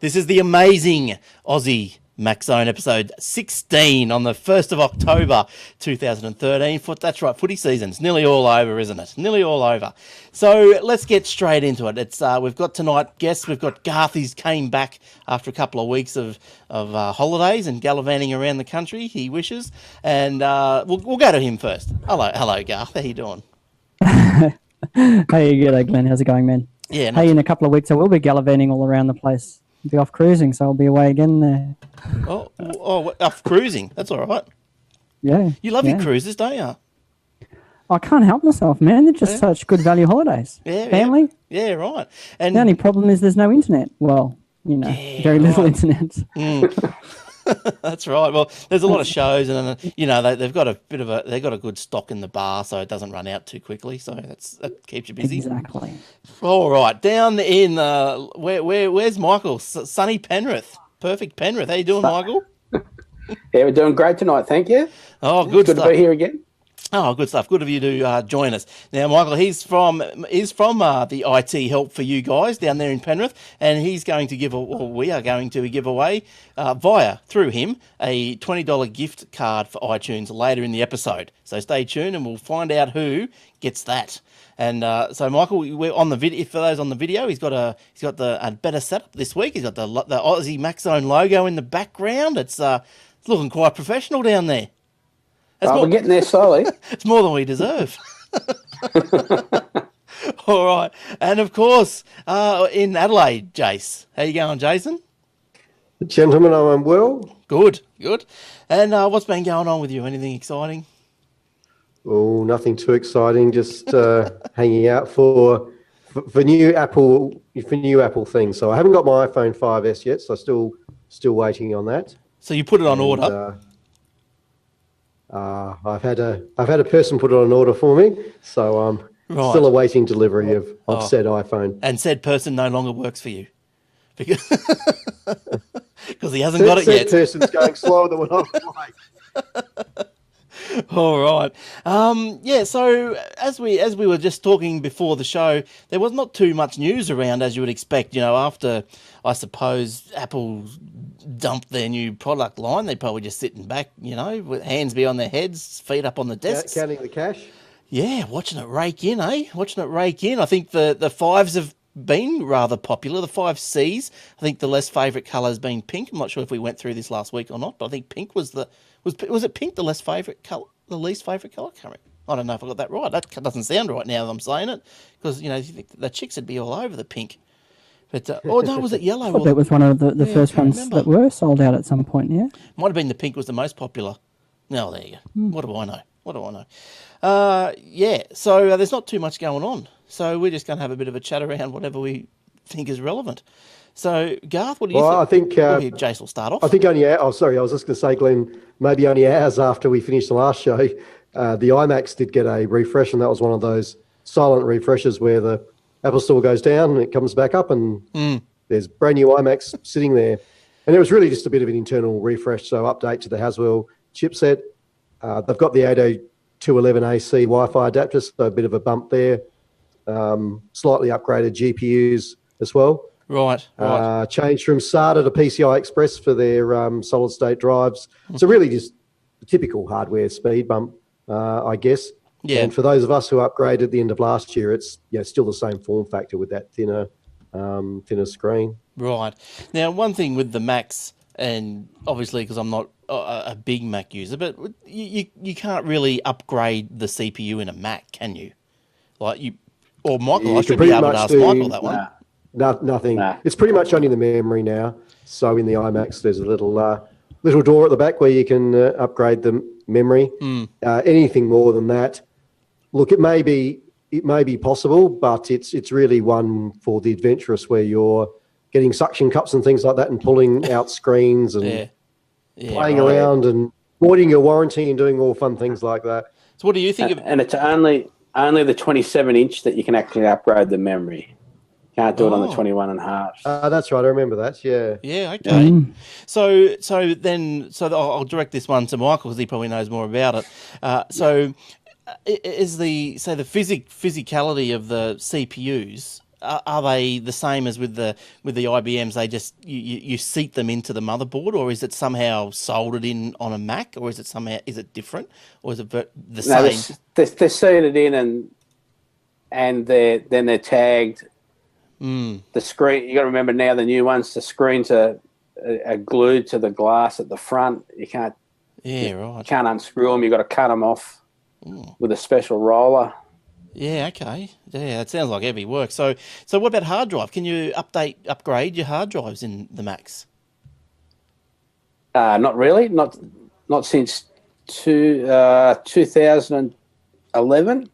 This is the amazing Aussie Mac Zone episode 16 on the 1st of October 2013. That's right, footy season. It's nearly all over, isn't it? Nearly all over. So let's get straight into it. We've got tonight guests. We've got Garth. He's came back after a couple of weeks of holidays and gallivanting around the country, he wishes. And we'll go to him first. Hello, Garth. How you doing? Hey, g'day, Glenn. How's it going, man? Yeah. Hey, in a couple of weeks I will be gallivanting all around the place. I'll be off cruising, so I'll be away again there. Oh, off cruising. That's all right. Yeah. You love your cruises, don't you? I can't help myself, man. They're just such good value holidays. Yeah. Family. Yeah, right. And the only problem is there's no internet. Well, very little internet. That's right. Well, there's a lot of shows, and they've got a good stock in the bar, so it doesn't run out too quickly. So that keeps you busy. Exactly. All right, down in where's Michael? Sunny Penrith, perfect Penrith. How you doing, Michael? Yeah, we're doing great tonight. Thank you. Oh, good stuff. to be here again. Oh, good stuff. Good of you to join us. Now, Michael, he's from the IT help for you guys down there in Penrith, and we are going to give away through him a $20 gift card for iTunes later in the episode. So stay tuned, and we'll find out who gets that. And so, Michael, we're on the video. For those on the video, he's got a better setup this week. He's got the Aussie Mac Zone logo in the background. It's looking quite professional down there. We're getting there slowly. It's more than we deserve. All right. And, of course, in Adelaide, Jace. How you going, Jason? Gentlemen, I'm well. Good. And what's been going on with you? Anything exciting? Oh, nothing too exciting. Just hanging out for new Apple things. So I haven't got my iPhone 5S yet, so still waiting on that. So you put it on order? I've had a person put it on order for me, so I'm still awaiting delivery of said iPhone. And said person no longer works for you because he hasn't got it yet. Said person's going slower than what I would like. All right. So as we were just talking before the show, there was not too much news around, as you would expect. After, I suppose, Apple dumped their new product line, they're probably just sitting back, with hands behind their heads, feet up on the desks. Counting the cash? Yeah, watching it rake in, eh? Watching it rake in. I think the 5s have been rather popular. The 5Cs, I think the less favourite colour has been pink. I'm not sure if we went through this last week or not, but I think pink was it pink the least favourite colour? I don't know if I got that right. That doesn't sound right now that I'm saying it, because you think the chicks would be all over the pink. But was it yellow? That was one of the first ones that were sold out at some point. Yeah, might have been the pink was the most popular. No, there you go. What do I know? So there's not too much going on. So we're just going to have a bit of a chat around whatever we think is relevant. So, Garth, what do you think? I think Jace will start off. I think only. I was just going to say, Glenn, maybe only hours after we finished the last show, the iMacs did get a refresh, and that was one of those silent refreshes where the Apple Store goes down and it comes back up, and there's brand new iMacs sitting there. And it was really just a bit of an internal refresh, so update to the Haswell chipset. They've got the 802.11ac Wi-Fi adapter, so a bit of a bump there. Slightly upgraded GPUs as well. Right. Changed from SATA to PCI Express for their solid-state drives. So really just a typical hardware speed bump, I guess. Yeah. And for those of us who upgraded at the end of last year, it's still the same form factor with that thinner screen. Right. Now, one thing with the Macs, and obviously because I'm not a big Mac user, but you can't really upgrade the CPU in a Mac, can you? Michael, I should be able to ask Michael that one. Nothing. Nah. It's pretty much only the memory now. So in the iMacs, there's a little door at the back where you can upgrade the memory. Anything more than that, look, it may be possible, but it's really one for the adventurous where you're getting suction cups and things like that and pulling out screens and playing around and voiding your warranty and doing all fun things like that. So what do you think of? And it's only the 27-inch that you can actually upgrade the memory. Can't do it on the 21.5. That's right. I remember that. Yeah. Yeah. Okay. So I'll direct this one to Michael because he probably knows more about it. Is the physicality of the CPUs are they the same as with the IBMs? They just you seat them into the motherboard, or is it somehow soldered in on a Mac, or is it different, or is it the No, same? they're seated in and they're tagged. The screen, you got to remember now, the new ones, the screens are glued to the glass at the front. You can't unscrew them. You got to cut them off with a special roller. Yeah, okay. Yeah, that sounds like heavy work. So what about hard drive? Can you upgrade your hard drives in the Macs? Not really. Not since 2011.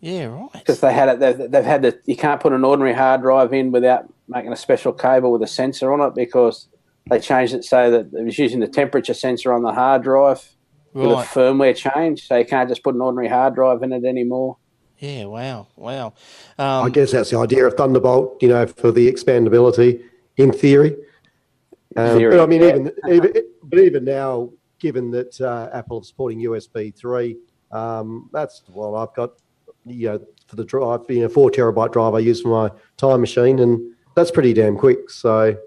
Yeah, right. Because they've had you can't put an ordinary hard drive in without making a special cable with a sensor on it, because they changed it so that it was using the temperature sensor on the hard drive with a firmware change. So you can't just put an ordinary hard drive in it anymore. Yeah, wow. I guess that's the idea of Thunderbolt, for the expandability in theory. But I mean, even now, given that Apple is supporting USB 3, I've got, for the drive, 4 terabyte drive I use for my time machine, and that's pretty damn quick. So,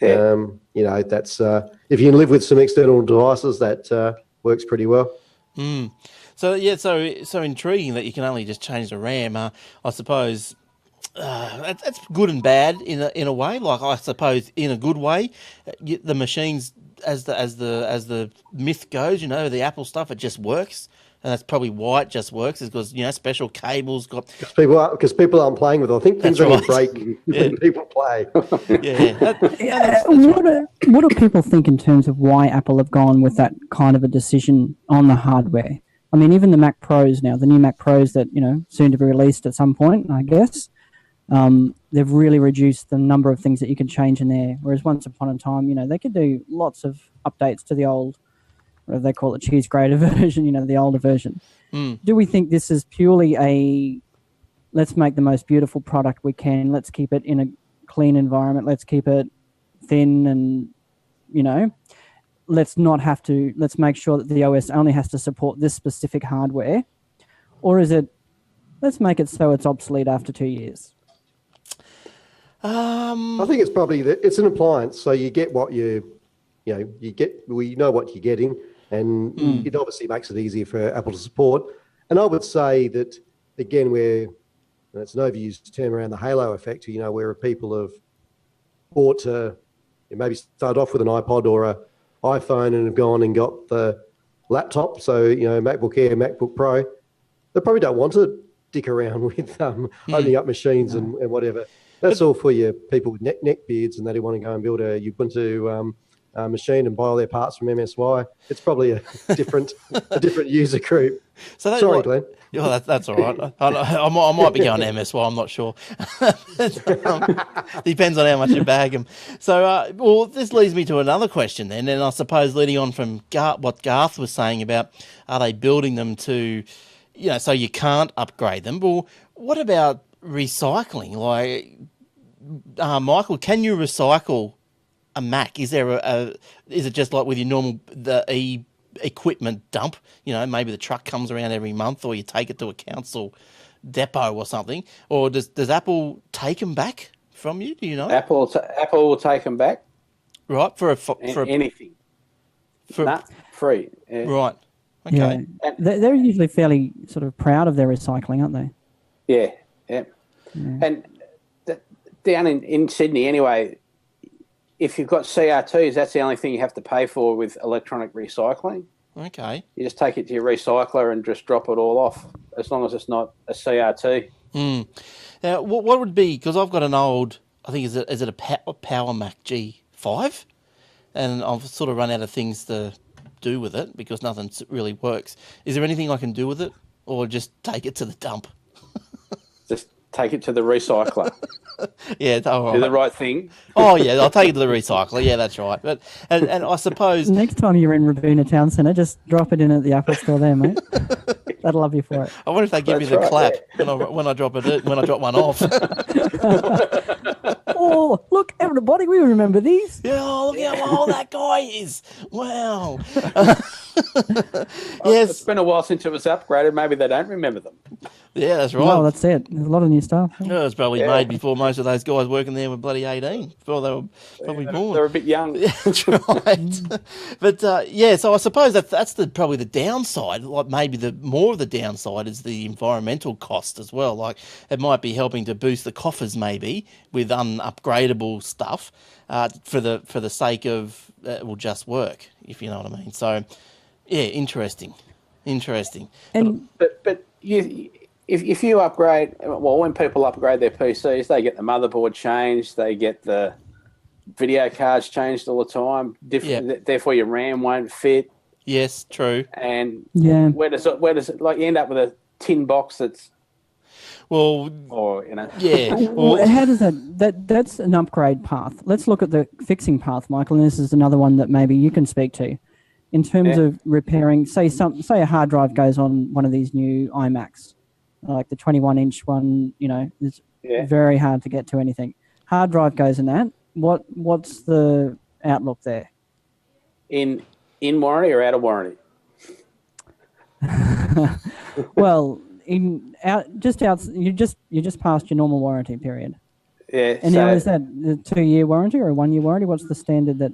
that's if you can live with some external devices, that works pretty well. So so intriguing that you can only just change the RAM. I suppose that's good and bad in a way. Like, I suppose in a good way, the machines, as the myth goes, the Apple stuff, it just works. And that's probably why it just works, is because special cables got. Because people aren't playing with it. I think things only break when people play. What do people think in terms of why Apple have gone with that kind of a decision on the hardware? I mean, even the Mac Pros now, the new Mac Pros that soon to be released at some point, I guess, they've really reduced the number of things that you can change in there. Whereas once upon a time, they could do lots of updates to the old, whatever they call it, cheese grater version, the older version. Do we think this is purely let's make the most beautiful product we can, let's keep it in a clean environment, let's keep it thin, and, let's make sure that the OS only has to support this specific hardware? Or is it, let's make it so it's obsolete after 2 years? I think it's probably it's an appliance, so you get what we know what you're getting, and it obviously makes it easier for Apple to support. And I would say that, again, it's an overused term around the halo effect, where people have bought maybe started off with an iPod or a iPhone and have gone and got the laptop, so MacBook Air, MacBook Pro. They probably don't want to dick around with opening up machines and whatever. That's all for your people with neck beards and they want to go and build a Ubuntu machine and buy all their parts from MSY. It's probably a different user group. Sorry, Glenn. Oh, that's all right. I might be going to MSY. I'm not sure. Depends on how much you bag them. So, this leads me to another question then, and I suppose leading on from what Garth was saying about, are they building them to, so you can't upgrade them? Well, what about recycling? Like, Michael, can you recycle a Mac? Is there is it just like with your normal equipment dump? Maybe the truck comes around every month, or you take it to a council depot or something. Or does Apple take them back from you? Do you know? Apple will take them back. Right, for anything. Free. Yeah. Right. Okay. Yeah. They're usually fairly sort of proud of their recycling, aren't they? Yeah. And down in Sydney anyway, if you've got CRTs, that's the only thing you have to pay for with electronic recycling. Okay. You just take it to your recycler and just drop it all off, as long as it's not a CRT. Now, what would be, because I've got an old, I think, is it a Power Mac G5? And I've sort of run out of things to do with it because nothing really works. Is there anything I can do with it, or just take it to the dump? Just take it to the recycler. Yeah, all right. Do the right thing. Oh yeah, I'll take it to the recycler. Yeah, that's right. But and I suppose next time you're in Rabuna Town Centre, just drop it in at the Apple Store there, mate. That'll love you for it. I wonder if they give me the clap when I drop one off. Oh, look, everybody, we remember these. Yeah, look how old that guy is. Wow. Yes. It's been a while since it was upgraded. Maybe they don't remember them. Yeah, that's right. Well, that's it. There's a lot of new stuff. It was probably made before most of those guys working there were bloody 18, before they were probably born. They're a bit young. Yeah, that's right. But so I suppose that's probably the downside. Like maybe the more of the downside is the environmental cost as well. Like it might be helping to boost the coffers maybe with unupgradable stuff for the sake of it will just work, if you know what I mean. So yeah, interesting. And But if you upgrade, well, when people upgrade their PCs, they get the motherboard changed, they get the video cards changed all the time. Therefore, your RAM won't fit. Yes, true. And yeah, where does it like you end up with a tin box that's Well, or yeah. well, how does that's an upgrade path. Let's look at the fixing path, Michael, and this is another one that maybe you can speak to. In terms of repairing, say a hard drive goes on one of these new iMacs, like the 21-inch one, it's very hard to get to anything. Hard drive goes in that. What's the outlook there? in warranty or out of warranty? Well, you just passed your normal warranty period. Yeah. And now is that a 2-year warranty or a 1-year warranty? What's the standard that?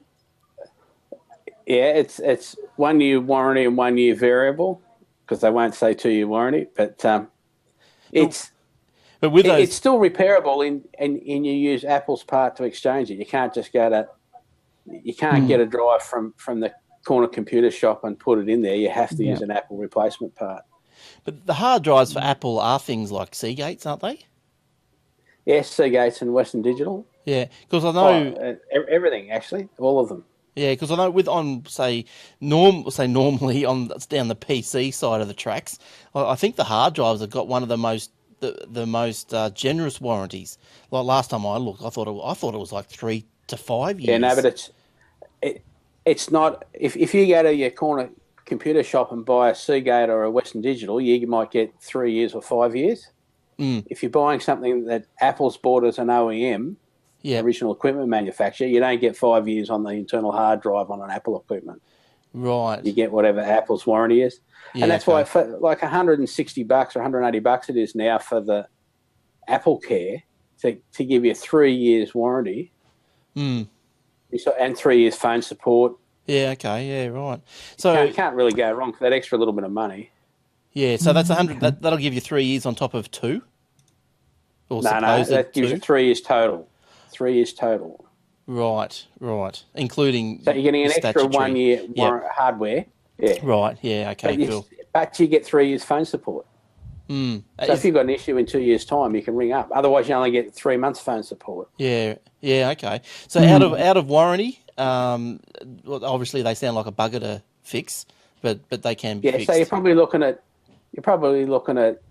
Yeah, it's 1 year warranty and 1 year variable because they won't say 2-year warranty, but it's still repairable and you use Apple's part to exchange it. You can't just get a drive from the corner computer shop and put it in there. You have to use an Apple replacement part. But the hard drives for Apple are things like Seagates, aren't they? Yes, Seagates and Western Digital. Yeah, because I know everything actually, all of them. Yeah, because I know normally on down the PC side of the tracks, I think the hard drives have got one of the most generous warranties. Like last time I looked, I thought it was like 3 to 5 years. Yeah, no, but it's not. If you go to your corner computer shop and buy a Seagate or a Western Digital, you might get 3 years or 5 years. If you're buying something that Apple's bought as an OEM. Original equipment manufacturer, you don't get 5 years on the internal hard drive on an Apple equipment. Right. You get whatever Apple's warranty is. And that's why for like $160 or $180 it is now for the Apple Care to give you 3 years warranty. And 3 years phone support. Yeah, okay, yeah, right. So you can't really go wrong for that extra little bit of money. Yeah, so that's 100 that'll give you 3 years on top of 2? Or no, that gives you 3 years total. 3 years total. Right. Including so you're getting an extra 1 year hardware. Yeah. Right. Yeah. Okay. Cool. But you get 3 years phone support. So if you've got an issue in 2 years' time, you can ring up. Otherwise, you only get 3 months phone support. Yeah. Yeah. Okay. So out of warranty, obviously they sound like a bugger to fix, but they can be fixed. So you're probably looking at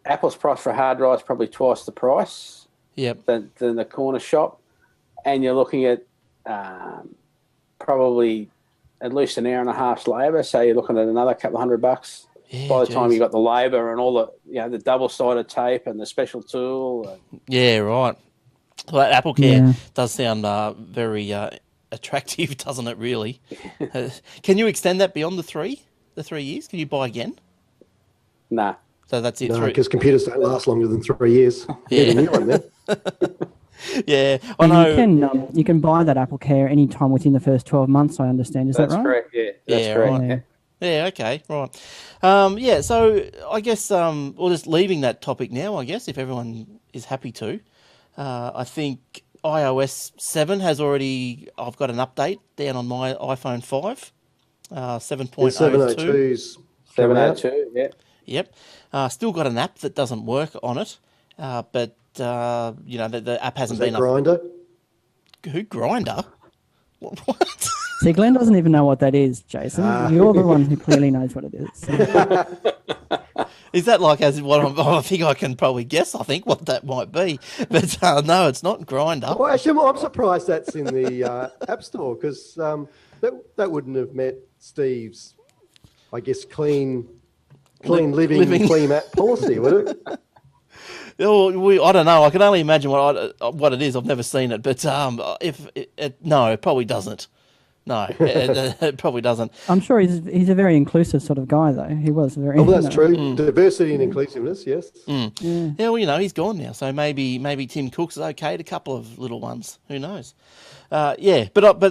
Apple's price for a hard drive is probably twice the price. Yep. Than the corner shop, and you're looking at probably at least an hour and a half's labour. So you're looking at another couple $100 by the time you got the labour and all the double-sided tape and the special tool. Yeah, right. Well, that Apple Care does sound very attractive, doesn't it? Really? Can you extend that beyond the 3 years? Can you buy again? Nah. So that's it. No, because computers don't last longer than 3 years. Yeah. New one, man. Yeah, I know. You can buy that Apple Care anytime within the first 12 months, I understand. Is that right? That's correct, yeah. That's correct. Right. Yeah, okay, right. So I guess we're just leaving that topic now, I guess, if everyone is happy to. I think iOS 7 I've got an update down on my iPhone 5, 7.02. 702's 702, yeah. Yep. Still got an app that doesn't work on it, but the app hasn't been Grinder? Who Grinder? What? See, Glenn doesn't even know what that is, Jason. You're the one who clearly knows what it is. Is that like I think I can probably guess? I think what that might be, but no, it's not Grinder. Well, actually, I'm surprised that's in the App Store because that wouldn't have met Steve's, I guess, clean living, clean app policy, would it? I don't know. I can only imagine what it is. I've never seen it, but no, it probably doesn't. No, it probably doesn't. I'm sure he's a very inclusive sort of guy, though. He was very. Oh, that's true. Diversity and inclusiveness, yes. Yeah. Yeah, well, he's gone now, so maybe Tim Cook's okay. A couple of little ones, who knows? Yeah, but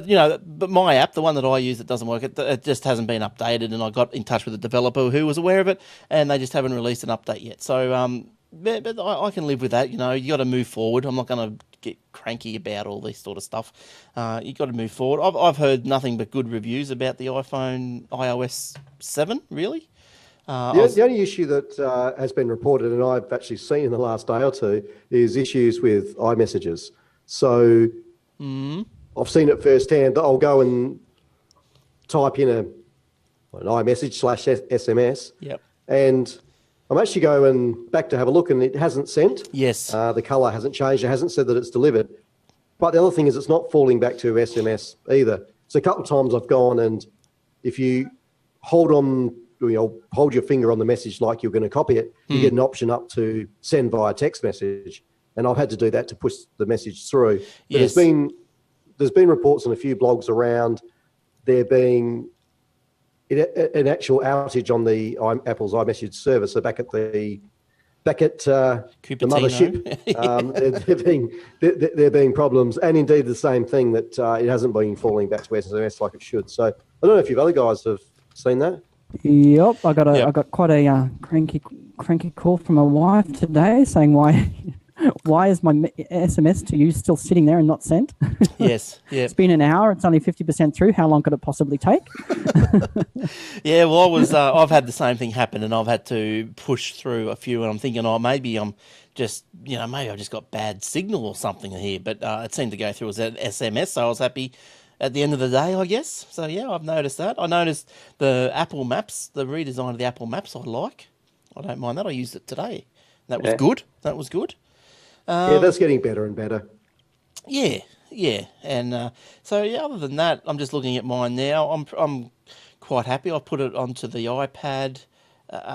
my app, the one that I use that doesn't work, it just hasn't been updated, and I got in touch with a developer who was aware of it, and they just haven't released an update yet. So but I can live with that. You got to move forward. I'm not going to get cranky about all this sort of stuff. You got to move forward. I've heard nothing but good reviews about the iPhone iOS 7. Really. The only issue that has been reported, and I've actually seen in the last day or two, is issues with iMessages. So I've seen it firsthand. I'll go and type in an iMessage / SMS. Yep. And I'm actually going back to have a look, and it hasn't sent. Yes. The colour hasn't changed. It hasn't said that it's delivered. But the other thing is it's not falling back to SMS either. So a couple of times I've gone, and if you hold your finger on the message like you're going to copy it, you get an option up to send via text message. And I've had to do that to push the message through. But Yes. there's been reports on a few blogs around there being an actual outage on the Apple's iMessage service. So back at the mothership, there being problems, and indeed the same thing that it hasn't been falling back to SMS like it should. So I don't know if you other guys have seen that. Yep, I got quite a cranky call from my wife today saying why is my SMS to you still sitting there and not sent? Yes. Yeah. It's been an hour. It's only 50% through. How long could it possibly take? Yeah. Well, I've had the same thing happen, and I've had to push through a few, and I'm thinking, maybe I'm just, maybe I just got bad signal or something here, but it seemed to go through as an SMS, so I was happy at the end of the day, I guess. So yeah, I've noticed that. I noticed the Apple Maps, the redesign of the Apple Maps. I don't mind that. I used it today. That was good. That was good. Yeah, that's getting better and better. Yeah, and so other than that, I'm just looking at mine now. I'm quite happy. I put it onto the iPad.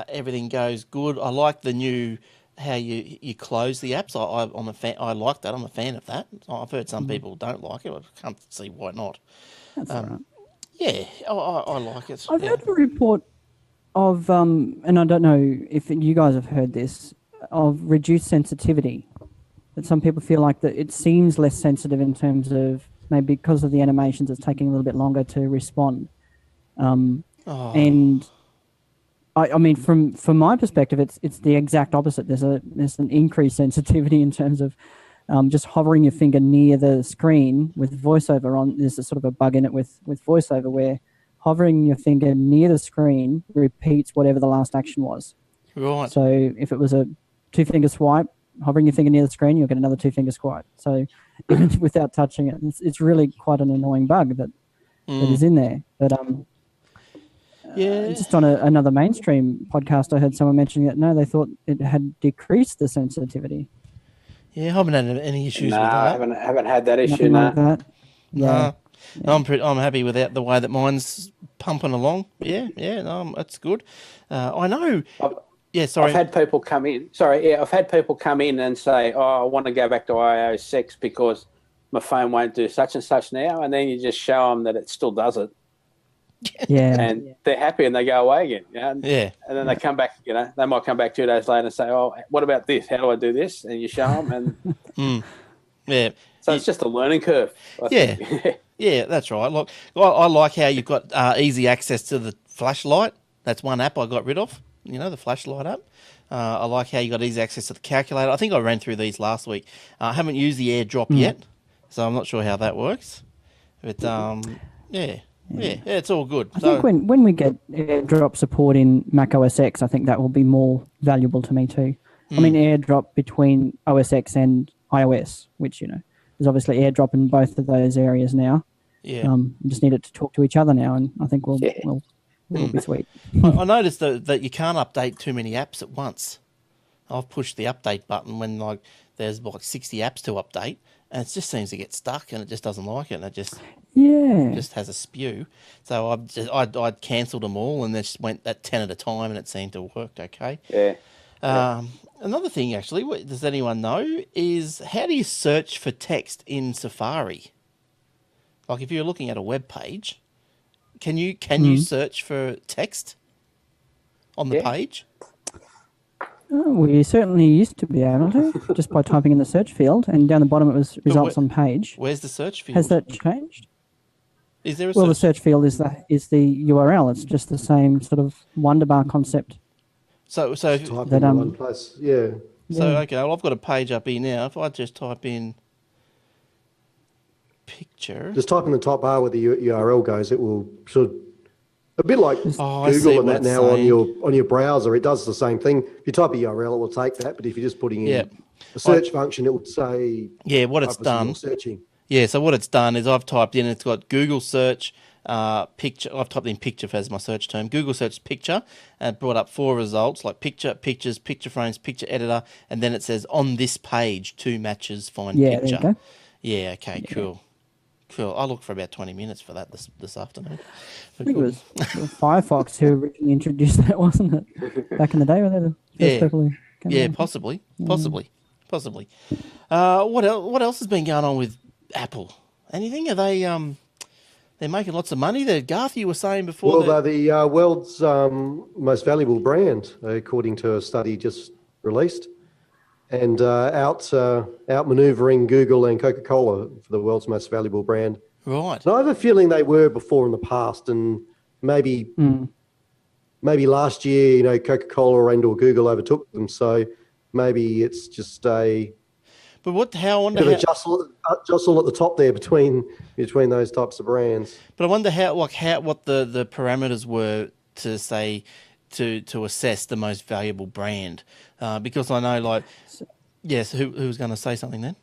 Everything goes good. I like the new how you close the apps. I'm a fan. I like that. I'm a fan of that. I've heard some people don't like it. I can't see why not. That's all right. Yeah, I like it. I've heard a report of, and I don't know if you guys have heard this, of reduced sensitivity. That some people feel like that it seems less sensitive in terms of maybe because of the animations, it's taking a little bit longer to respond. And I mean, from my perspective, it's the exact opposite. There's an increased sensitivity in terms of just hovering your finger near the screen with voiceover on. There's a sort of a bug in it with voiceover where hovering your finger near the screen repeats whatever the last action was. Right. So if it was a 2-finger swipe, hovering your finger near the screen, you'll get another 2-finger swipe. So even without touching it, it's really quite an annoying bug that is in there. But just on another mainstream podcast, I heard someone mentioning that they thought it had decreased the sensitivity. Yeah, I haven't had any issues with that. I haven't had that issue. Nothing like that. Yeah. No, I'm happy with the way that mine's pumping along. Yeah, no, that's good. I know. Sorry. I've had people come in. I've had people come in and say, "Oh, I want to go back to iOS 6 because my phone won't do such and such now," and then you just show them that it still does it. Yeah. And they're happy and they go away again. And then they come back. They might come back 2 days later and say, "Oh, what about this? How do I do this?" And you show them, and yeah. So it's just a learning curve. I think. Yeah, that's right. Look, I like how you've got easy access to the flashlight. That's one app I got rid of. The flashlight app. I like how you got easy access to the calculator. I think I ran through these last week. I haven't used the AirDrop yet, so I'm not sure how that works. But it's all good. I think when we get AirDrop support in Mac OS X, I think that will be more valuable to me too. I mean, AirDrop between OS X and iOS, which there's obviously AirDrop in both of those areas now. Yeah. We just need it to talk to each other now, and I think we'll be sweet. I noticed that you can't update too many apps at once. I've pushed the update button when there's 60 apps to update, and it just seems to get stuck, and it just doesn't like it, and it just has a spew. So I'd cancelled them all, and then just went at 10 at a time, and it seemed to have worked okay. Yeah. Another thing, actually, does anyone know, is how do you search for text in Safari? Like if you're looking at a web page, can you search for text on the Yeah. page? We certainly used to be able to, just by typing in the search field, and down the bottom it was results on page. Where's the search field? Has that changed? Is there a Well, the search? search field is the URL. It's just the same sort of Wonderbar concept. So Type in That, the one place. Yeah. okay. Well, I've got a page up here now. If I just type in picture, Just type in the top bar where the URL goes. It will sort of, a bit like I see Google and what that it's now saying. on your browser. It does the same thing. If you type a URL, it will take that. But if you're just putting in Yeah. a search function, it would say what it's obviously done. you're searching. Yeah, so what it's done is I've typed in, it's got Google search picture. I've typed in picture as my search term. Google search picture, and it brought up 4 results like picture, pictures, picture frames, picture editor, and then it says on this page 2 matches, find Yeah, picture. there you go. Yeah, okay, cool. I'll look for about 20 minutes for that this afternoon. I think it was Firefox who originally introduced that, wasn't it? Back in the day, were they the first people who came Yeah, up with possibly. What else has been going on with Apple? Anything? Are they they're making lots of money? Garth, you were saying before. Well, they're the world's most valuable brand, according to a study just released, and outmaneuvering Google and Coca-Cola for the world's most valuable brand. Right. And I have a feeling they were before in the past, and maybe last year, Coca-Cola and or Google overtook them. So maybe it's just a But how? I wonder bit of a jostle at the top there between those types of brands. But I wonder what the parameters were to say to assess the most valuable brand, because I know yes, who was going to say something then?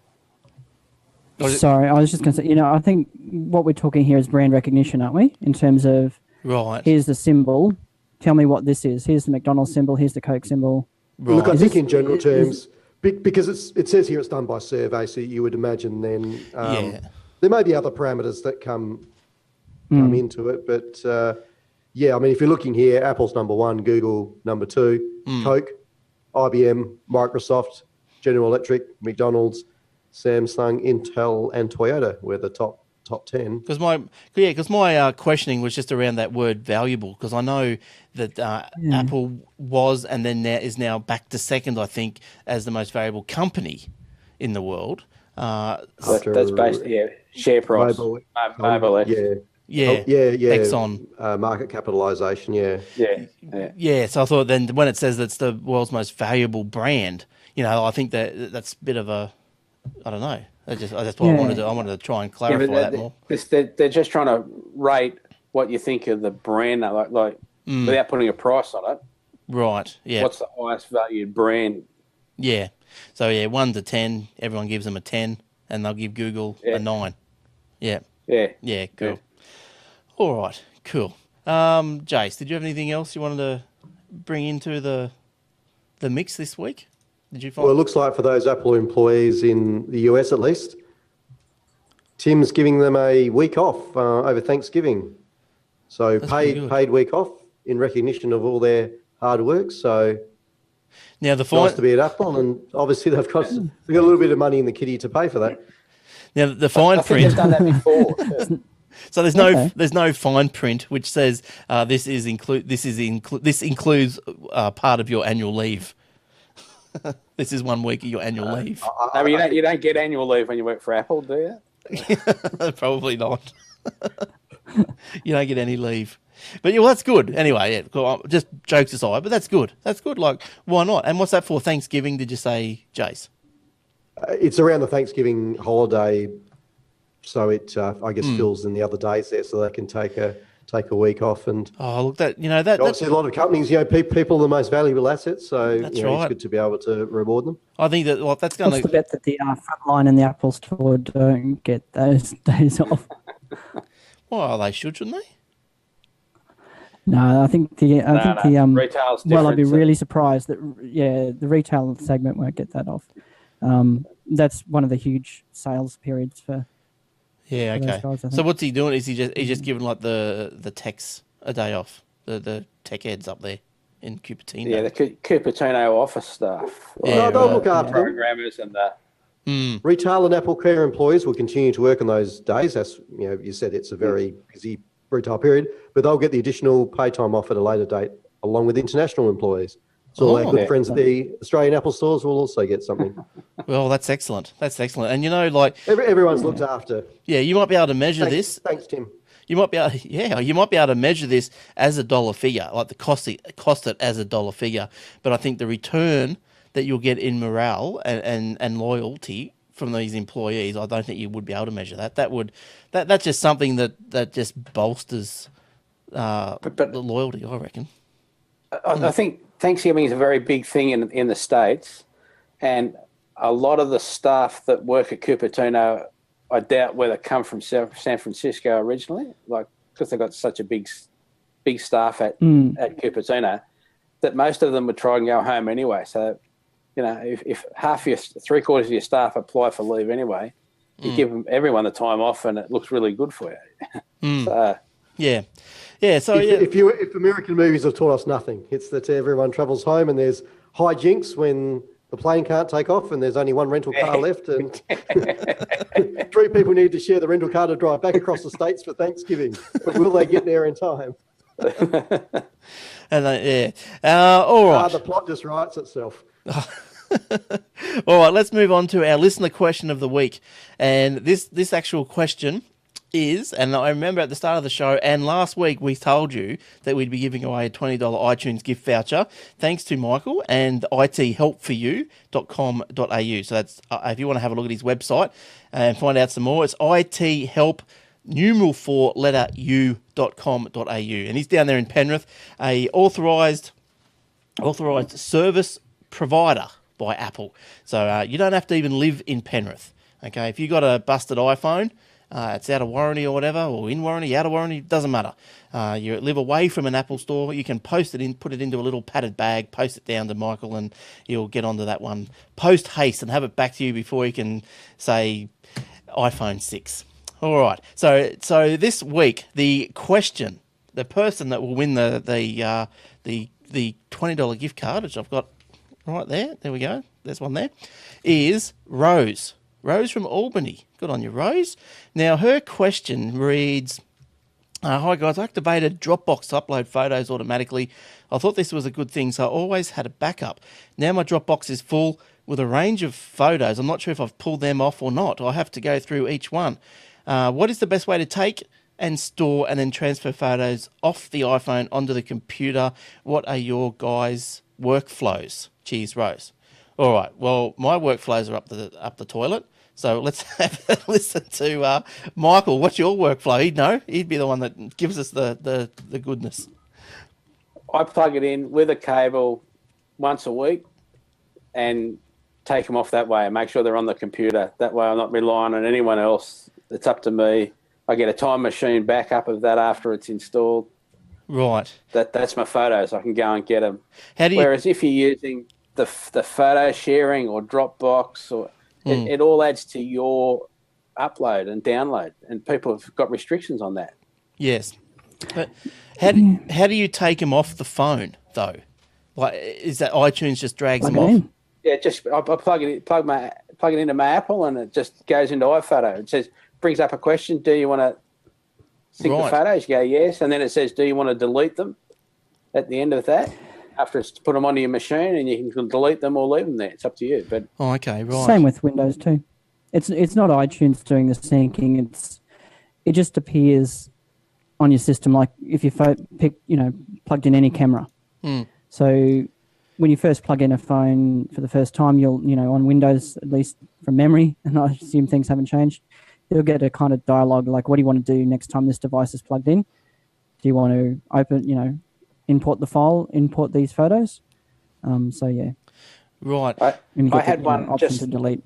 Sorry, I was just going to say, I think what we're talking here is brand recognition, aren't we? In terms of, Right. here's the symbol, tell me what this is. Here's the McDonald's symbol, here's the Coke symbol. Right. Look, I think in general terms, because it says here it's done by survey, so you would imagine then there may be other parameters that come into it, but I mean, if you're looking here, Apple's number 1, Google number 2, Coke, IBM, Microsoft, General Electric, McDonald's, Samsung, Intel, and Toyota were the top 10. Because my questioning was just around that word valuable, because I know that Apple was and then is now back to second, I think, as the most valuable company in the world. That's based, share price. Mobile, Yeah. Exxon. Market capitalisation, Yeah, so I thought then when it says it's the world's most valuable brand, I think that's a bit of a, I don't know. That's what I wanted to try and clarify that more. They're just trying to rate what you think of the brand, without putting a price on it. Right. Yeah. What's the highest valued brand? Yeah. So 1 to 10, everyone gives them a 10, and they'll give Google a 9. Yeah. Yeah. Yeah. Cool. Yeah. All right. Cool. Jace, did you have anything else you wanted to bring into the mix this week? Did you find? Well, it looks like for those Apple employees in the US at least, Tim's giving them a week off over Thanksgiving. So paid week off in recognition of all their hard work. So now nice to be at Apple, and obviously they've got a little bit of money in the kitty to pay for that. Now the fine print. They've done that before. So there's no fine print which says this includes part of your annual leave. This is 1 week of your annual leave. No, you don't get annual leave when you work for Apple, do you? Probably not. You don't get any leave. But that's good. Anyway, just jokes aside, but that's good. That's good. Like, why not? And what's that for? Thanksgiving, did you say, Jace? It's around the Thanksgiving holiday, so it I guess fills in the other days there, so they can take a week off. And look, that obviously a lot of companies, people are the most valuable assets, so that's right. It's good to be able to reward them. I think that that's going to. What's the bet that the frontline and the Apple Store don't get those days off? Well, they shouldn't they? No, I think the retail's different. Well, I'd be really surprised that the retail segment won't get that off. That's one of the huge sales periods for. Yeah, for okay. those guys, I think. So what's he doing? Is he just giving like the techs a day off? The tech heads up there in Cupertino. Yeah, the Cupertino office staff. Yeah, they'll look after them. programmers and Retail and Apple Care employees will continue to work on those days. As you said, it's a very busy retail period, but they'll get the additional pay time off at a later date, along with international employees. So all our good friends at the Australian Apple stores will also get something. Well, that's excellent. That's excellent. And like everyone's looked after. Yeah, you might be able to measure this. Thanks, Tim. You might be able, you might be able to measure this as a dollar figure, like the cost it as a dollar figure. But I think the return that you'll get in morale and loyalty from these employees, I don't think you would be able to measure that. That's just something that just bolsters the loyalty, I reckon. I think Thanksgiving is a very big thing in the States, and a lot of the staff that work at Cupertino, I doubt whether come from San Francisco originally, like because they've got such a big staff at Cupertino, that most of them would try and go home anyway. So, if three-quarters of your staff apply for leave anyway, you give everyone the time off, and it looks really good for you. So, yeah. So if American movies have taught us nothing, it's that everyone travels home and there's hijinks when the plane can't take off and there's only one rental car left, and 3 people need to share the rental car to drive back across the states for Thanksgiving. But will they get there in time? And all right. The plot just writes itself. All right, let's move on to our listener question of the week. And this actual question is, and I remember at the start of the show and last week we told you that we'd be giving away a $20 iTunes gift voucher thanks to Michael and ithelpforyou.com.au. So that's if you want to have a look at his website and find out some more, it's ithelp u.com.au, and he's down there in Penrith, a authorised service provider by Apple. So you don't have to even live in Penrith. Okay, if you got a busted iPhone, it's out of warranty or whatever, or in warranty, out of warranty, doesn't matter. You live away from an Apple store, you can post it in, put it into a little padded bag, post it down to Michael, and he'll get onto that one post haste and have it back to you before you can say iPhone 6. All right. So this week, the question, the person that will win the $20 gift card, which I've got right there. There we go. There's one there. Is Rose. Rose from Albany. Good on you, Rose. Now, her question reads, hi, guys. I activated Dropbox to upload photos automatically. I thought this was a good thing, so I always had a backup. Now my Dropbox is full with a range of photos. I'm not sure if I've pulled them off or not. I have to go through each one. What is the best way to take and store and then transfer photos off the iPhone onto the computer? What are your guys' workflows? Cheers, Rose. All right. Well, my workflows are up the toilet. So let's have a listen to Michael. What's your workflow? He'd know. He'd be the one that gives us the goodness. I plug it in with a cable once a week and take them off that way and make sure they're on the computer. That way I'm not relying on anyone else. It's up to me. I get a time machine backup of that after it's installed. Right. That's my photos. I can go and get them. Whereas if you're using the photo sharing or Dropbox, or it all adds to your upload and download, and people have got restrictions on that. Yes. But how do you take them off the phone though? Like, is that iTunes just drags them off? Yeah, just I plug it into my Apple, and it just goes into iPhoto. It says, brings up a question: do you want to sync the photos? You go yes, and then it says, do you want to delete them? At the end of that, after it's put them onto your machine, and you can delete them or leave them there. It's up to you. But okay, right. Same with Windows too. It's not iTunes doing the syncing. It just appears on your system, like if you plugged in any camera. So when you first plug in a phone for the first time, you'll on Windows, at least from memory, and I assume things haven't changed, you'll get a kind of dialogue like, what do you want to do next time this device is plugged in? Do you want to open, import the file, import these photos? So yeah. Right. I had one option to delete.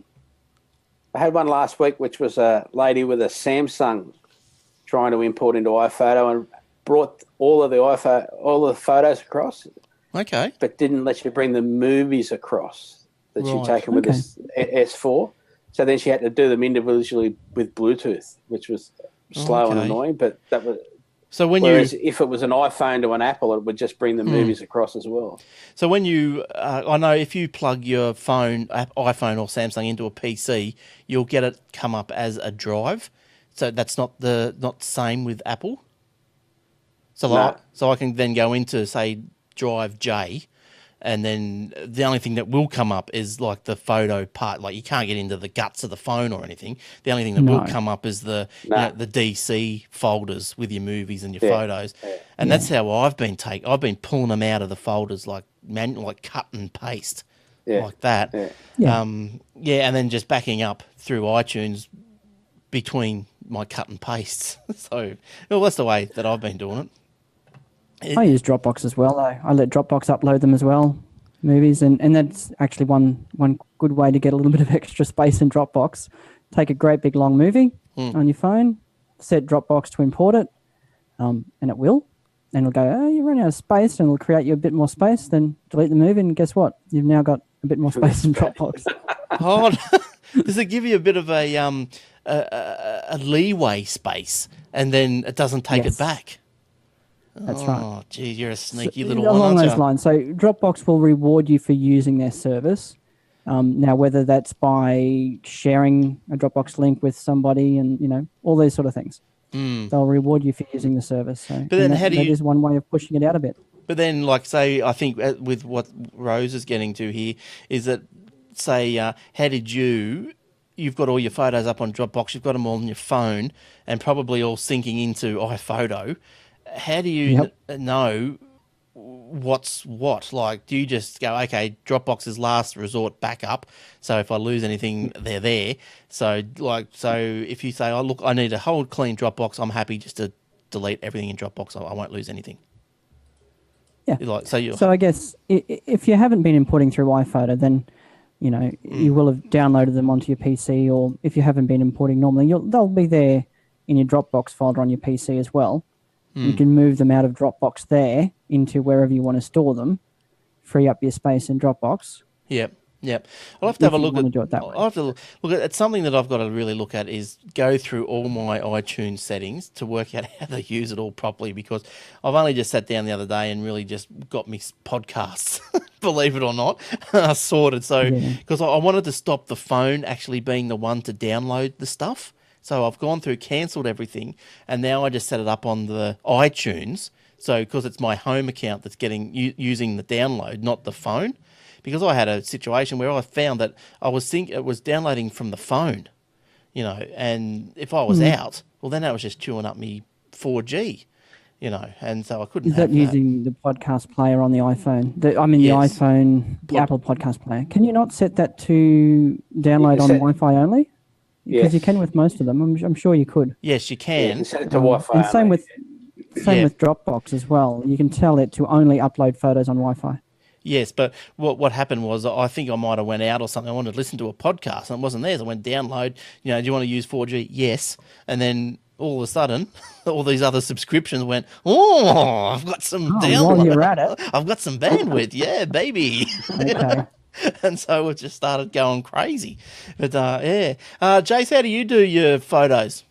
I had one last week, which was a lady with a Samsung trying to import into iPhoto and brought all of the photos across. Okay. But didn't let you bring the movies across that she'd taken with this S4. So then she had to do them individually with Bluetooth, which was slow and annoying. But that was So when Whereas if it was an iPhone to an Apple, it would just bring the movies across as well. So when you, I know if you plug your phone, iPhone or Samsung into a PC, you'll get it come up as a drive. So that's not the same with Apple. So No. so I can then go into say Drive J, and then the only thing that will come up is like the photo part. Like you can't get into the guts of the phone or anything. The only thing that will come up is the the DC folders with your movies and your photos. And that's how I've been I've been pulling them out of the folders like like cut and paste like that. And then just backing up through iTunes between my cut and pastes. So well, that's the way that I've been doing it. I use Dropbox as well, though. I let Dropbox upload them as well, movies, and that's actually one good way to get a little bit of extra space in Dropbox. Take a great big long movie on your phone, set Dropbox to import it, and it will. And it'll go, oh, you're running out of space, and it'll create you a bit more space, then delete the movie, and guess what? You've now got a bit more space in Dropbox. Oh, does it give you a bit of a leeway space, and then it doesn't take it back? That's right. Oh, geez, you're a sneaky little one, along aren't those you? lines. So Dropbox will reward you for using their service. Now, whether that's by sharing a Dropbox link with somebody and, all these sort of things. They'll reward you for using the service. So, But then how do that you... is one way of pushing it out a bit. But then, like, say, I think with what Rose is getting to here is that, say, how did you've got all your photos up on Dropbox, you've got them all on your phone and probably all syncing into iPhoto. How do you know what's what? Like, do you just go, okay, Dropbox is last resort backup, so if I lose anything, they're there. So if you say, oh, look, I need a whole clean Dropbox, I'm happy just to delete everything in Dropbox. I won't lose anything. Yeah. So I guess if you haven't been importing through iPhoto, then you will have downloaded them onto your PC, or if you haven't been importing normally, they'll be there in your Dropbox folder on your PC as well. You can move them out of Dropbox there into wherever you want to store them, free up your space in Dropbox. Yep. I'll have to have a look at. Do it that way. I'll have to look at. It's something that I've got to really look at is go through all my iTunes settings to work out how to use it all properly, because I've only just sat down the other day and really just got me podcasts, believe it or not, sorted. So because I wanted to stop the phone actually being the one to download the stuff. So I've gone through, cancelled everything, and now I just set it up on the iTunes. So because it's my home account that's using the download, not the phone. Because I had a situation where I found that it was downloading from the phone, and if I was out, well, then that was just chewing up me 4G, and so I couldn't. Is that using the podcast player on the iPhone? The iPhone, the Apple podcast player. Can you not set that to download on Wi-Fi only? Because you can with most of them. I'm sure you could. Yes, you can. Set it to Wi-Fi. And same with Dropbox as well. You can tell it to only upload photos on Wi-Fi. Yes, but what happened was I think I might have went out or something. I wanted to listen to a podcast and it wasn't there. So I went download. Do you want to use 4G? Yes. And then all of a sudden, all these other subscriptions went, oh, I've got some download. While you're at it. I've got some bandwidth. Yeah, baby. Okay. And so it just started going crazy. But, Jace, how do you do your photos?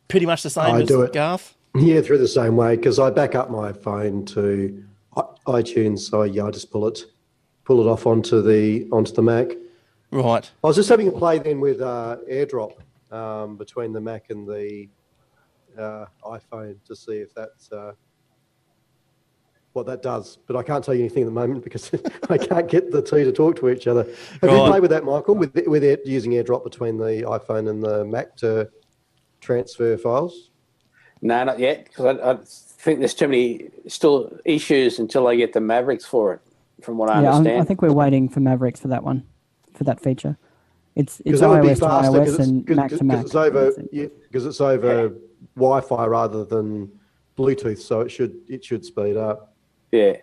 Pretty much the same as Garth? Yeah, through the same way, because I back up my phone to iTunes. So, I just pull it off onto the Mac. Right. I was just having a play then with AirDrop between the Mac and the iPhone to see if that's... what that does, but I can't tell you anything at the moment because I can't get the two to talk to each other. Have you played with that, Michael, with using AirDrop between the iPhone and the Mac to transfer files? No, not yet, because I think there's too many still issues until I get the Mavericks for it, from what I understand. I think we're waiting for Mavericks for that one, for that feature. It's iOS to iOS and Mac to Mac. Because it's over Wi-Fi rather than Bluetooth, so it should speed up. Yeah.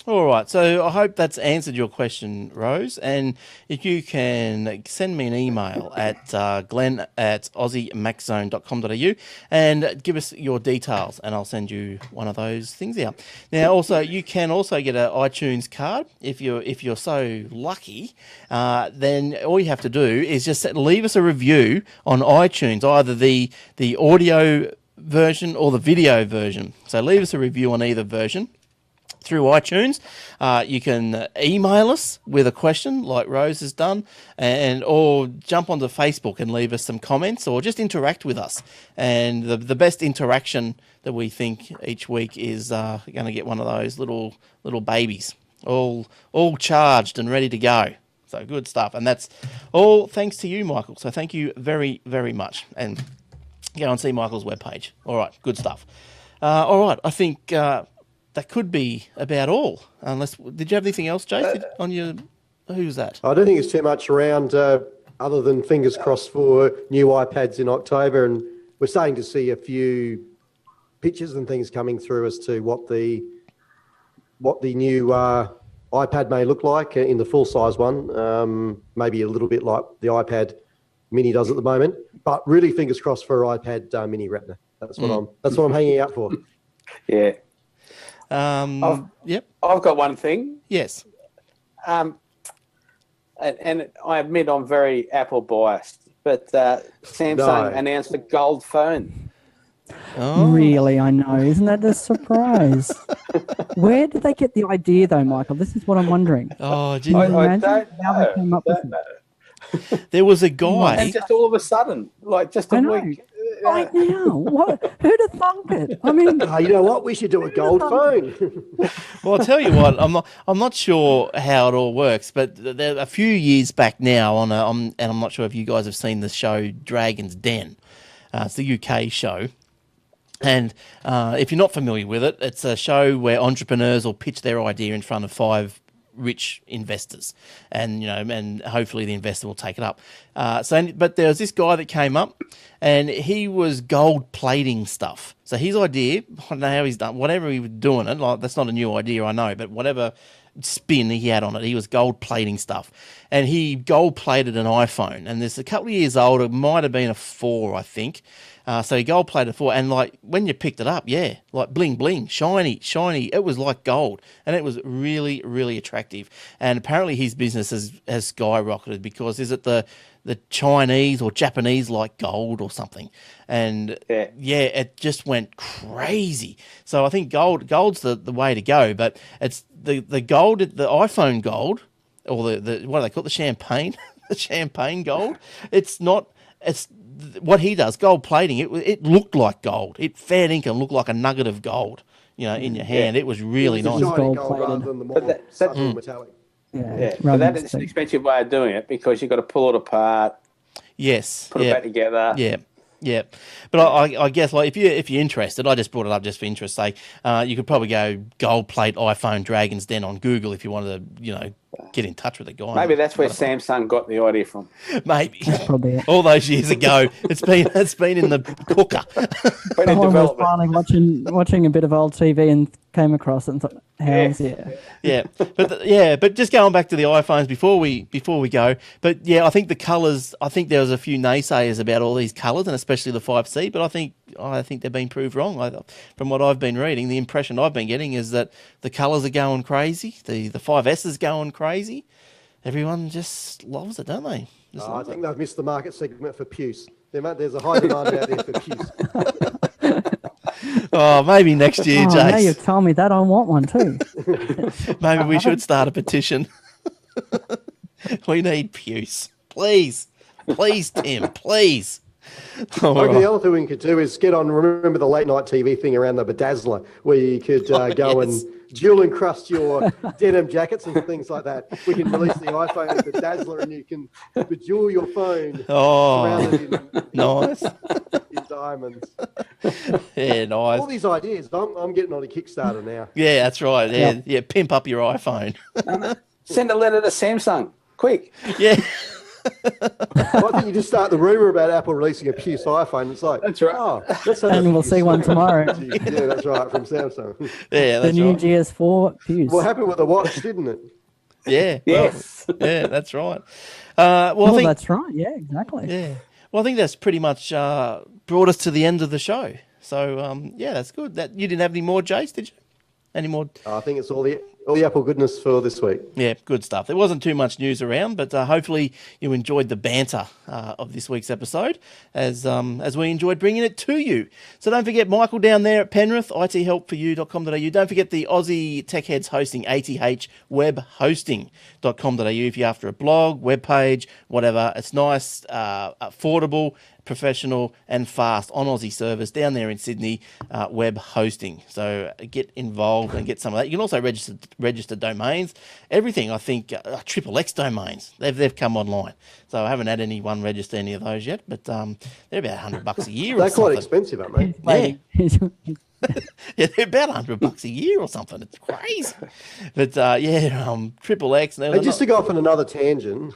All right, so I hope that's answered your question, Rose. And if you can send me an email at glenn@aussiemaczone.com.au and give us your details, and I'll send you one of those things out. Now, also, you can also get an iTunes card if you're so lucky. Then all you have to do is just leave us a review on iTunes, either the audio version or the video version. So leave us a review on either version through iTunes. You can email us with a question like Rose has done, or jump onto Facebook and leave us some comments, or just interact with us. And the best interaction that we think each week is going to get one of those little babies, all charged and ready to go. So good stuff. And that's all thanks to you, Michael. So thank you very, very much. And go and see Michael's webpage. All right, good stuff. All right, I think that could be about all. Unless, did you have anything else, Jake, on your? Who's that? I don't think it's too much around other than fingers crossed for new iPads in October, and we're starting to see a few pictures and things coming through as to what the new iPad may look like in the full size one. Maybe a little bit like the iPad Mini does at the moment, but really fingers crossed for iPad Mini Retina. That's what I'm hanging out for. Yeah. Yep. I've got one thing. Yes. And I admit I'm very Apple biased, but Samsung announced a gold phone. Oh. Really, I know. Isn't that a surprise? Where did they get the idea, though, Michael? This is what I'm wondering. Oh, Can you I imagine don't how they came up with know. it? there was a guy. And just all of a sudden, like just a I know. week. Right now, what? Who'd have thunk it? I mean, You know what? We should do a gold phone. Well, I'll tell you what. I'm not sure how it all works, but there, a few years back now, and I'm not sure if you guys have seen the show Dragon's Den. It's the UK show. And if you're not familiar with it, it's a show where entrepreneurs will pitch their idea in front of 5 rich investors, and and hopefully the investor will take it up. But there was this guy that came up, and he was gold plating stuff. So his idea, I don't know how he's done, whatever he was doing it. Like, that's not a new idea, I know, but whatever spin he had on it, he was gold plating stuff, and he gold plated an iPhone. And there's a couple of years old. It might have been a 4, I think. So he gold plated 4, and like when you picked it up, yeah, like bling bling, shiny. It was like gold, and it was really, really attractive. And apparently his business has skyrocketed because is it the Chinese or Japanese like gold or something? And yeah, it just went crazy. So I think gold's the way to go, but it's the gold, the iPhone gold, or the what do they call it, the champagne, the champagne gold. It's not. It's what he does, gold plating. It looked like gold. It fair dinkum looked like a nugget of gold, in your hand. It was really It's a nice. shiny Gold gold plated. rather than the more subtle metallic. Yeah, rather but that than is an expensive way of doing it because you've got to pull it apart, Yes. put it back together. Yeah. But I guess like if you're interested, I just brought it up just for interest's sake. You could probably go gold plate iPhone Dragon's Den on Google if you wanted to, get in touch with the guy. Maybe that's where Samsung got the idea from. Maybe. probably it. All those years ago, it's been in the cooker. But in Someone was development. finally watching a bit of old TV and came across it and thought, how's Yeah, but just going back to the iPhones before we go. But yeah, I think the colours. I think there was a few naysayers about all these colours, and especially the 5C. But I think they've been proved wrong. From what I've been reading, the impression I've been getting is that the colours are going crazy. The 5S is going crazy. Everyone just loves it, don't they? I think they've missed the market segment for puce. There's a high demand out there for puce. Oh, maybe next year, Now Jace. you've told me that, I want one too. Maybe we should start a petition. We need puce. Please, Tim, please. All Maybe right. the other thing we could do is get on, remember the late night TV thing around the bedazzler, where you could go yes. and jewel encrust your denim jackets and things like that. We can release the iPhone with bedazzler and you can bejewel your phone surrounded Nice. in diamonds. Yeah, nice. All these ideas, I'm getting on a Kickstarter now. Yeah, that's right. Yeah, pimp up your iPhone. Send a letter to Samsung, quick. Yeah. I think you just start the rumor about Apple releasing a puce iPhone. It's like, That's right. oh, let's have And a we'll puce. see one tomorrow. Yeah, that's right, from Samsung. Yeah, The that's new right. GS4 Fuse. Well, happened with the watch, didn't it? Yeah. Yes. Well, yeah, that's right. I well, think that's right. Yeah, exactly. yeah. Well, I think that's pretty much brought us to the end of the show. So yeah, that's good. That you didn't have any more, Jace, did you? Any more? I think it's all the all the Apple goodness for this week. Yeah, good stuff. There wasn't too much news around, but hopefully you enjoyed the banter of this week's episode as we enjoyed bringing it to you. So don't forget Michael down there at Penrith, ithelpforyou.com.au. Don't forget the Aussie Tech Heads hosting, athwebhosting.com.au if you're after a blog, web page, whatever. It's nice, affordable, professional and fast on Aussie servers down there in Sydney, web hosting. So get involved and get some of that. You can also register domains, everything. I think XXX domains, they've come online. So I haven't had anyone register any of those yet, but they're about $100 a year. They're quite expensive, aren't Yeah. they? Yeah, they're about $100 a year or something. It's crazy. But XXX. And just to go off on another tangent,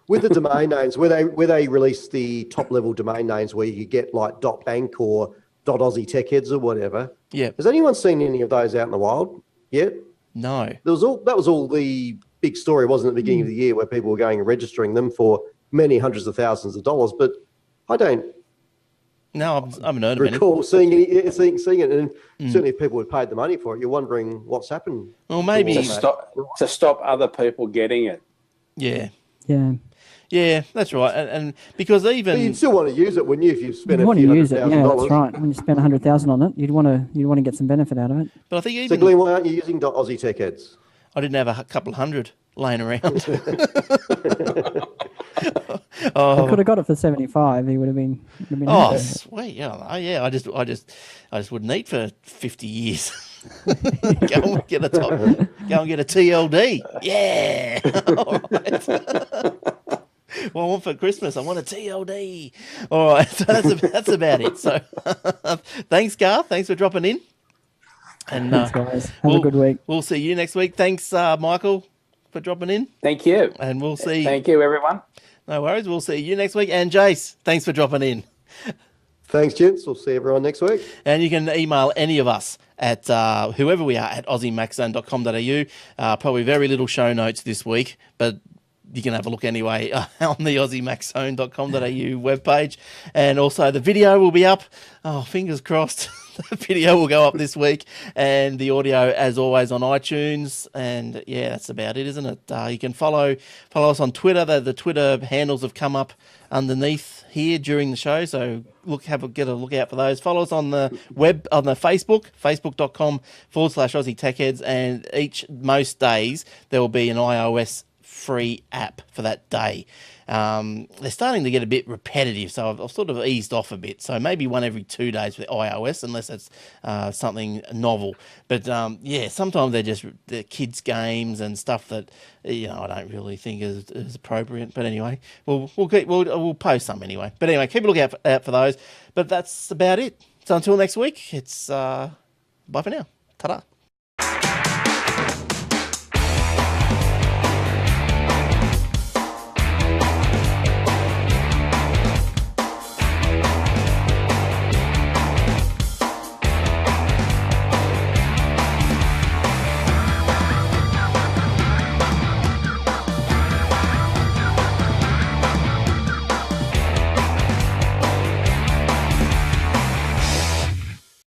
with the domain names, where they release the top level domain names where you get like .bank or .Aussie Tech Heads or whatever. Yeah. Has anyone seen any of those out in the wild yet? No. That was all the big story, wasn't it, at the beginning of the year, where people were going and registering them for many hundreds of thousands of dollars. But I don't No, I haven't heard of any. recall seeing it. And certainly if people had paid the money for it, you're wondering what's happened. Well, maybe. To stop other people getting it. Yeah. Yeah. Yeah, that's right. And because even But you'd still want to use it, wouldn't you, if you've spent You a want few to hundred use it, thousand yeah, dollars? that's right. When you spend 100,000 on it, you'd want to get some benefit out of it. But I think So, even Glenn, why aren't you using .Aussie Tech Heads? I didn't have a couple of hundred laying around. I could have got it for 75. He would have been. Oh, happy. sweet! Yeah, I just wouldn't eat for 50 years. Go and get a TLD. Yeah. All right. Well, I want for Christmas, I want a TLD. All right, so that's about it. So, thanks, Garth. Thanks for dropping in. And Thanks, guys. Have a good week. We'll see you next week. Thanks, Michael, for dropping in. Thank you. And we'll see. Thank you, everyone. No worries. We'll see you next week. And Jace, thanks for dropping in. Thanks, gents. We'll see everyone next week. And you can email any of us at whoever we are at aussiemaxzone.com.au. Probably very little show notes this week, but you can have a look anyway on the aussiemaxzone.com.au webpage. And also the video will be up. Oh, fingers crossed. The video will go up this week, and the audio, as always, on iTunes. And yeah, that's about it, isn't it? You can follow us on Twitter. The Twitter handles have come up underneath here during the show, so get a look out for those. Follow us on the web, on the facebook.com/Aussie Tech Heads, and most days there will be an iOS free app for that day. They're starting to get a bit repetitive, so I've sort of eased off a bit. So maybe one every 2 days with iOS, unless it's something novel. But sometimes they're kids' games and stuff that I don't really think is appropriate. But anyway, we'll post some anyway. But anyway, keep a look out for those. But that's about it. So until next week, it's bye for now. Ta-da.